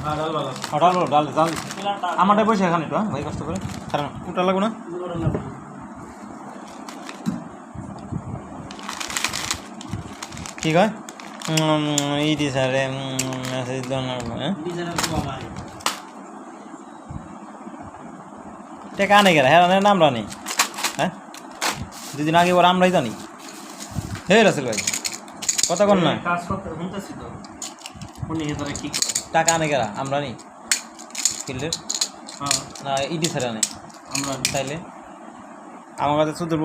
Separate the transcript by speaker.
Speaker 1: ডাল ডাল ডাল আমারটাই বসে এখানে একটু ভাই কষ্ট করে কারণ ওটা লাগবো না কি কয় এই দি স্যার মেসেজ টাকা আনে গেলে হ্যাঁ নাম রানি হ্যাঁ দুদিন আগে ওরা আমরাই জানি হে রাসেল ভাই কথা কন না
Speaker 2: কাজ করতে শুনতেছি তো উনি এবারে কি করে
Speaker 1: টাকা আনে গেলা আমরা নি ফিল্ডের
Speaker 2: হ্যাঁ
Speaker 1: না ইডি স্যার আনে
Speaker 2: আমরা
Speaker 1: তাইলে আমার কাছে সুদূর